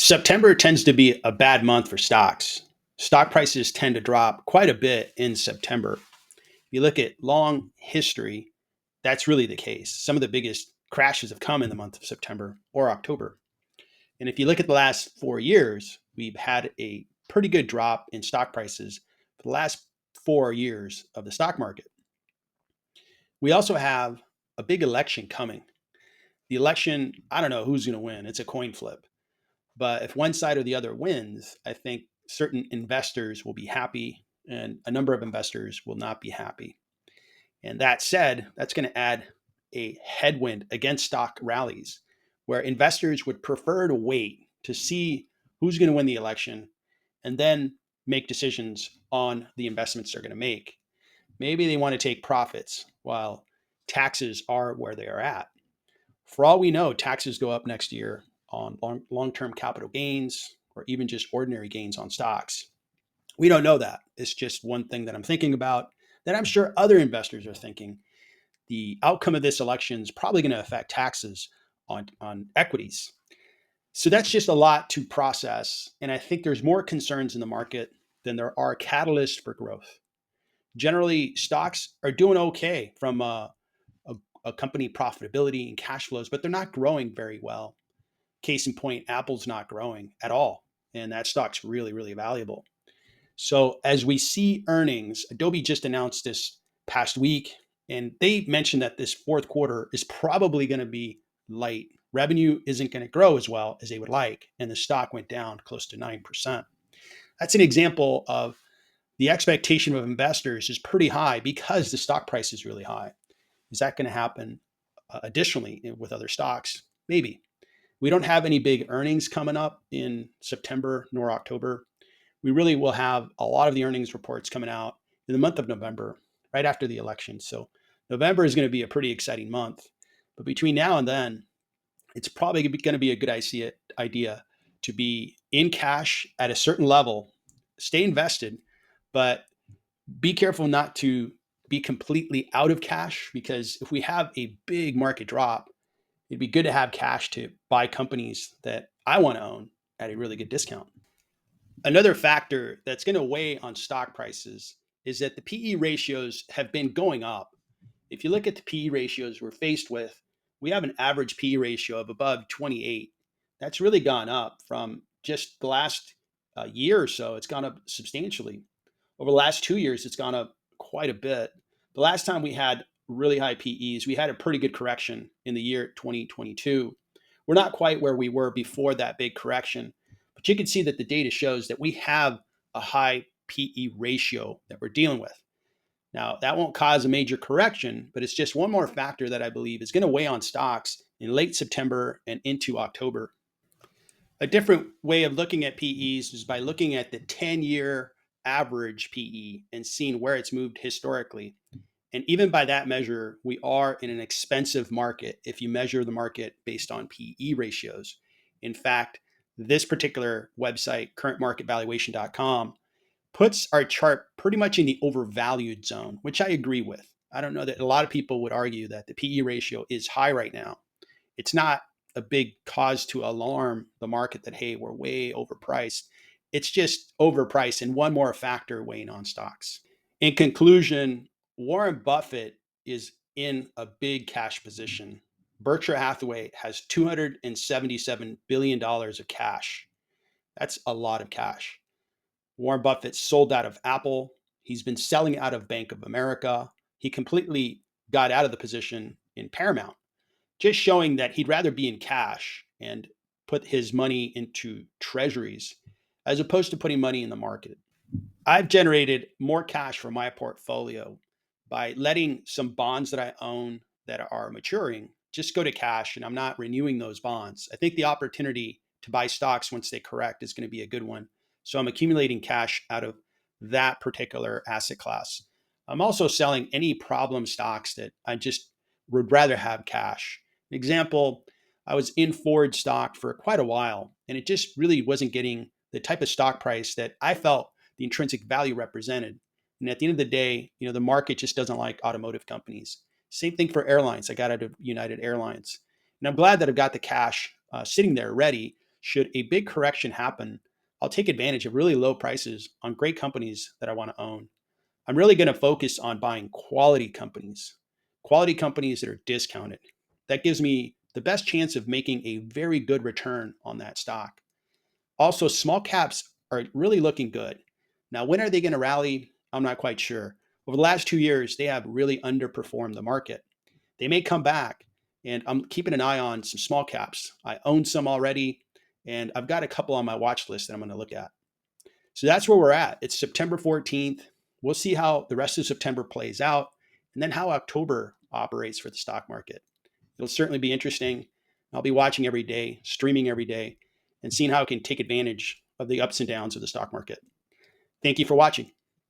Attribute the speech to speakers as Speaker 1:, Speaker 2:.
Speaker 1: September tends to be a bad month for stocks. Stock prices tend to drop quite a bit in September. If you look at long history, that's really the case. Some of the biggest crashes have come in the month of September or October. And if you look at the last 4 years, we've had a pretty good drop in stock prices for the last 4 years of the stock market. We also have a big election coming. The election, I don't know who's going to win. It's a coin flip. But if one side or the other wins, I think certain investors will be happy and a number of investors will not be happy. And that said, that's going to add a headwind against stock rallies where investors would prefer to wait to see who's going to win the election and then make decisions on the investments they're going to make. Maybe they want to take profits while taxes are where they are at. For all we know, taxes go up next year on long-term capital gains or even just ordinary gains on stocks. We don't know that. It's just one thing that I'm thinking about that I'm sure other investors are thinking. The outcome of this election is probably going to affect taxes on equities. So that's just a lot to process. And I think there's more concerns in the market than there are catalysts for growth. Generally, stocks are doing okay from a company profitability and cash flows, but they're not growing very well. Case in point, Apple's not growing at all. And that stock's really, really valuable. So as we see earnings, Adobe just announced this past week, and they mentioned that this fourth quarter is probably going to be light. Revenue isn't going to grow as well as they would like, and the stock went down close to 9%. That's an example of the expectation of investors is pretty high because the stock price is really high. Is that going to happen additionally with other stocks? Maybe. We don't have any big earnings coming up in September nor October. We really will have a lot of the earnings reports coming out in the month of November, right after the election. So November is going to be a pretty exciting month. But between now and then, it's probably going to be a good idea to be in cash at a certain level, stay invested, but be careful not to be completely out of cash because if we have a big market drop, it'd be good to have cash to buy companies that I want to own at a really good discount. Another factor that's going to weigh on stock prices is that the PE ratios have been going up. If you look at the PE ratios we're faced with, we have an average PE ratio of above 28. That's really gone up from just the last year or so. It's gone up substantially. Over the last 2 years, it's gone up quite a bit. The last time we had really high PEs, we had a pretty good correction in the year 2022. We're not quite where we were before that big correction, but you can see that the data shows that we have a high PE ratio that we're dealing with. Now, that won't cause a major correction, but it's just one more factor that I believe is going to weigh on stocks in late September and into October. A different way of looking at PEs is by looking at the 10-year average PE and seeing where it's moved historically. And even by that measure, we are in an expensive market if you measure the market based on PE ratios. In fact, this particular website, currentmarketvaluation.com, puts our chart pretty much in the overvalued zone, which I agree with. I don't know that a lot of people would argue that the PE ratio is high right now. It's not a big cause to alarm the market that, hey, we're way overpriced. It's just overpriced and one more factor weighing on stocks. In conclusion, Warren Buffett is in a big cash position. Berkshire Hathaway has $277 billion of cash. That's a lot of cash. Warren Buffett sold out of Apple. He's been selling out of Bank of America. He completely got out of the position in Paramount, just showing that he'd rather be in cash and put his money into treasuries as opposed to putting money in the market. I've generated more cash for my portfolio by letting some bonds that I own that are maturing just go to cash, and I'm not renewing those bonds. I think the opportunity to buy stocks once they correct is going to be a good one. So I'm accumulating cash out of that particular asset class. I'm also selling any problem stocks that I just would rather have cash. Example, I was in Ford stock for quite a while, and it just really wasn't getting the type of stock price that I felt the intrinsic value represented. And at the end of the day, the market just doesn't like automotive companies. Same thing for airlines. I got out of United Airlines. And I'm glad that I've got the cash sitting there ready Should a big correction happen, I'll take advantage of really low prices on great companies that I want to own. I'm really going to focus on buying quality companies that are discounted. That gives me the best chance of making a very good return on that stock. Also, small caps are really looking good. Now, when are they going to rally? I'm not quite sure. Over the last 2 years, they have really underperformed the market. They may come back, and I'm keeping an eye on some small caps. I own some already, and I've got a couple on my watch list that I'm going to look at. So that's where we're at. It's September 14th. We'll see how the rest of September plays out, and then how October operates for the stock market. It'll certainly be interesting. I'll be watching every day, streaming every day, and seeing how I can take advantage of the ups and downs of the stock market. Thank you for watching.